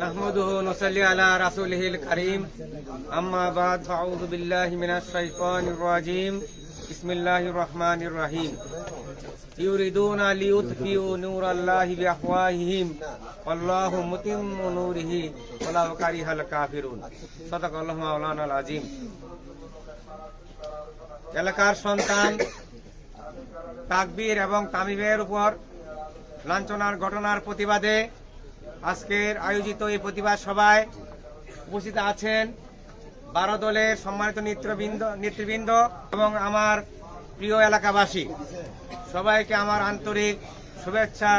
নাহমাদুহু ওয়া নুসাল্লি আলা রাসূলিহিল কারীম আম্মা বাদ ফাউযু বিল্লাহি মিনাশ শাইতানির রাজীম বিসমিল্লাহির রহমানির রহিম ইউরিদুনা লিইউতফিউ নূরাল্লাহি বিআফওয়াহিহিম ওয়াল্লাহু মুতিম্মু নূরিহি ওয়ালাউ কারিহাল কাফিরুন সাদাকাল্লাহু মাওলানাল আযীম। এলাকার সন্তান তাকবীর এবং তামিমের উপর লাঞ্ছনার ঘটনার প্রতিবাদে আজকের আয়োজিত এই প্রতিবাদ সভায় উপস্থিত আছেন 12 দলের সম্মানিত নেতৃবৃন্দ এবং আমার প্রিয় এলাকাবাসী। সবাইকে আমার আন্তরিক শুভেচ্ছা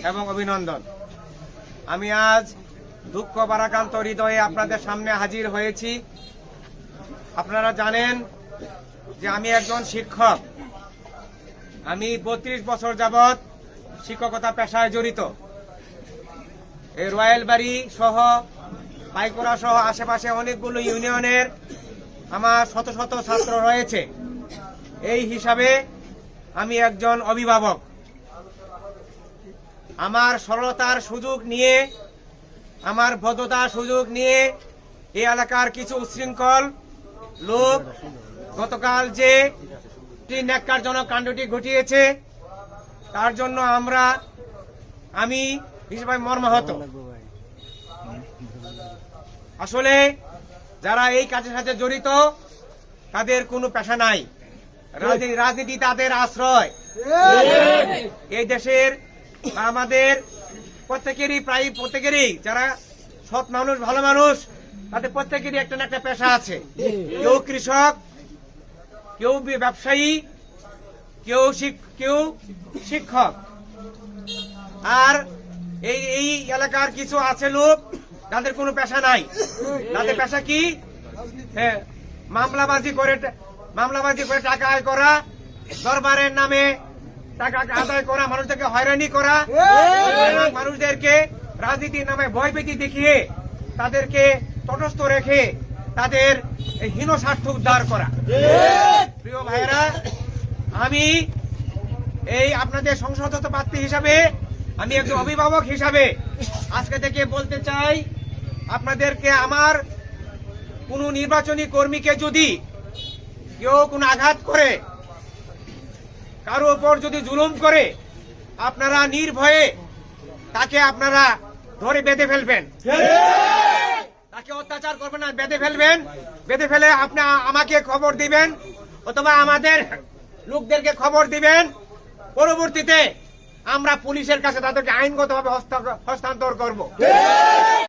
এবং অভিনন্দন। আমি আজ দুঃখ ভারাক্রান্ত হৃদয়ে আপনাদের সামনে হাজির হয়েছি। আপনারা জানেন যে আমি একজন শিক্ষক। আমি 32 বছর যাবৎ শিক্ষকতা পেশায় জড়িত। এই রয়্যালবাড়ি সহ পাইকোড়া সহ আশেপাশে অনেকগুলো ইউনিয়নের আমার শত শত ছাত্র রয়েছে। এই হিসাবে আমি একজন অভিভাবক। আমার সরলতার সুযোগ নিয়ে, আমার ভদ্রতার সুযোগ নিয়ে এই এলাকার কিছু উচ্ছৃঙ্খল লোক গতকাল যে ন্যাক্কারজনক কাণ্ডটি ঘটিয়েছে তার জন্য আমি হিসেবে মর্মাহত। আসলে যারা এই কাজের সাথে জড়িত তাদের কোনো পেশা নাই, রাজনীতি তাদের আশ্রয়। এই দেশের আমাদের প্রত্যেকেরই যারা সৎ মানুষ, ভালো মানুষ, তাদের প্রত্যেকেরই একটা না একটা পেশা আছে। কেউ কৃষক, কেউ ব্যবসায়ী, কেউ শিক্ষক। আর এই এলাকার কিছু আছে লোক যাদের কোনো পেশা নাই। তাদের পেশা কি? মামলাবাজি করে টাকা আয় করা, দরবারের নামে টাকা আদায় করা, মানুষদেরকে হয়রানি করা, মানুষদেরকে রাজনীতির নামে ভয়ভীতি দেখিয়ে তাদেরকে তটস্থ রেখে তাদের হীন স্বার্থ উদ্ধার করা। প্রিয় ভাইয়েরা, আমি এই আপনাদের সংসদগত প্রার্থী হিসাবে, আমি একজন অভিভাবক হিসাবে আজকে থেকে বলতে চাই, আপনাদেরকে আমার কোন নির্বাচনী কর্মীকে যদি কেউ কোনো আঘাত করে, কারো উপর যদি জুলুম করে, আপনারা নির্ভয়ে তাকে আপনারা ধরে বেঁধে ফেলবেন। তাকে অত্যাচার করবেন না, বেঁধে ফেলবেন। বেঁধে ফেলে আপনি আমাকে খবর দিবেন অথবা আমাদের লোকদেরকে খবর দিবেন। পরবর্তীতে আমরা পুলিশের কাছে তাদেরকে আইনগতভাবে হস্তান্তর করব।